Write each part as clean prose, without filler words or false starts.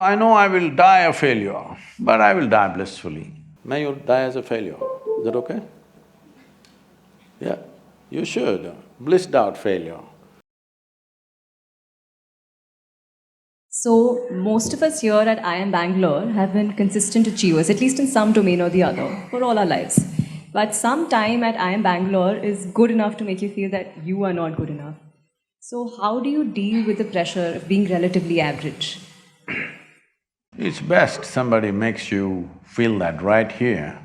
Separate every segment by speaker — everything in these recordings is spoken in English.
Speaker 1: I know I will die a failure, but I will die blissfully. May you die as a failure. Is that okay? Yeah, you should. Blissed out failure.
Speaker 2: So, most of us here at IIM Bangalore have been consistent achievers, at least in some domain or the other, for all our lives. But some time at IIM Bangalore is good enough to make you feel that you are not good enough. So, how do you deal with the pressure of being relatively average?
Speaker 1: It's best somebody makes you feel that right here,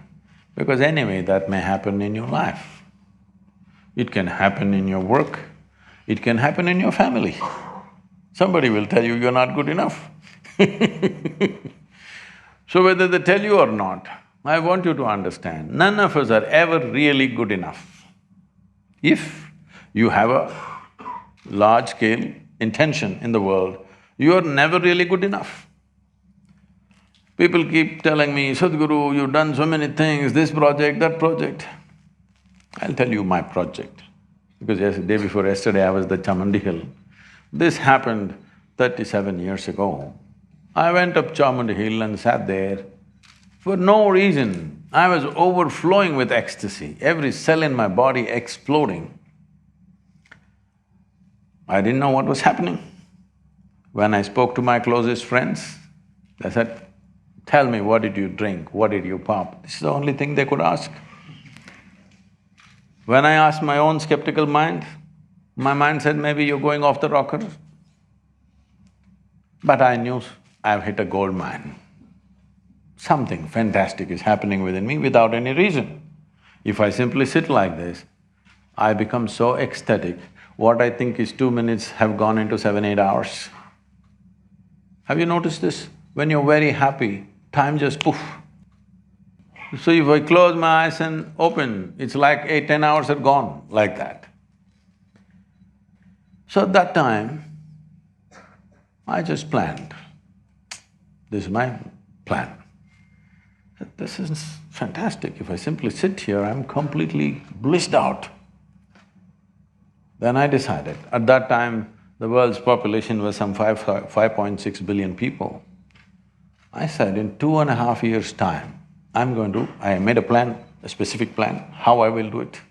Speaker 1: because anyway that may happen in your life. It can happen in your work, it can happen in your family. Somebody will tell you you're not good enough. So whether they tell you or not, I want you to understand, none of us are ever really good enough. If you have a large-scale intention in the world, you are never really good enough. People keep telling me, Sadhguru, you've done so many things, this project, that project. I'll tell you my project, because day before yesterday I was at Chamundi Hill. This happened 37 years ago. I went up Chamundi Hill and sat there. For no reason, I was overflowing with ecstasy, every cell in my body exploding. I didn't know what was happening. When I spoke to my closest friends, they said, tell me, what did you drink, what did you pop? This is the only thing they could ask. When I asked my own skeptical mind, my mind said, maybe you're going off the rocker. But I knew I've hit a gold mine. Something fantastic is happening within me without any reason. If I simply sit like this, I become so ecstatic, what I think is 2 minutes have gone into 7, 8 hours. Have you noticed this? When you're very happy, time just poof. So if I close my eyes and open, it's like 8, 10 hours are gone, like that. So at that time, I just planned, this is my plan. This is fantastic, if I simply sit here, I'm completely blissed out. Then I decided, at that time, the world's population was some 5.6 billion people. I said, in 2.5 years' time, I made a plan, a specific plan, how I will do it.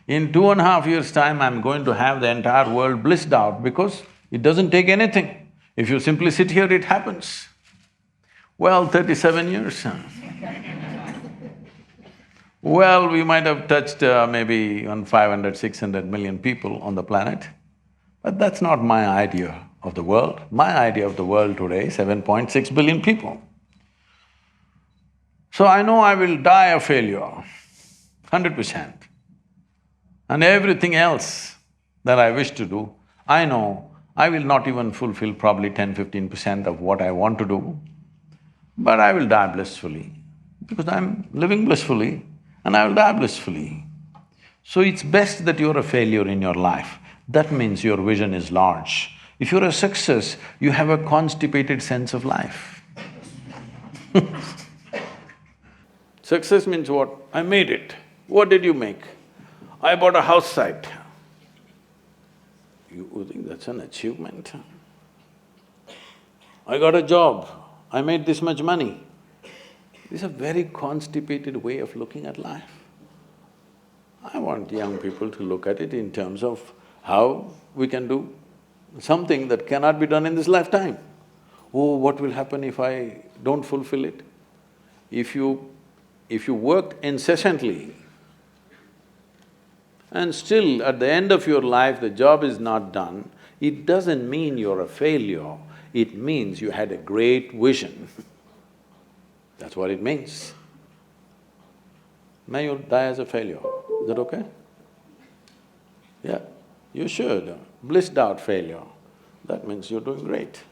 Speaker 1: In 2.5 years' time, I'm going to have the entire world blissed out because it doesn't take anything. If you simply sit here, it happens. Well, 37 years, well, we might have touched maybe on 500, 600 million people on the planet, but that's not my idea of the world. My idea of the world today is 7.6 billion people. So I know I will die a failure, 100%. And everything else that I wish to do, I know I will not even fulfill probably 10–15% of what I want to do, but I will die blissfully, because I'm living blissfully and I will die blissfully. So it's best that you're a failure in your life. That means your vision is large. If you're a success, you have a constipated sense of life. Success means what? I made it. What did you make? I bought a house site. You think that's an achievement? I got a job, I made this much money. This is a very constipated way of looking at life. I want young people to look at it in terms of how we can do something that cannot be done in this lifetime. Oh, what will happen if I don't fulfill it? If you worked incessantly and still at the end of your life the job is not done, it doesn't mean you're a failure, it means you had a great vision. That's what it means. May you die as a failure. Is that okay? Yeah, you should. Blissed out failure, that means you're doing great,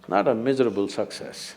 Speaker 1: not a miserable success.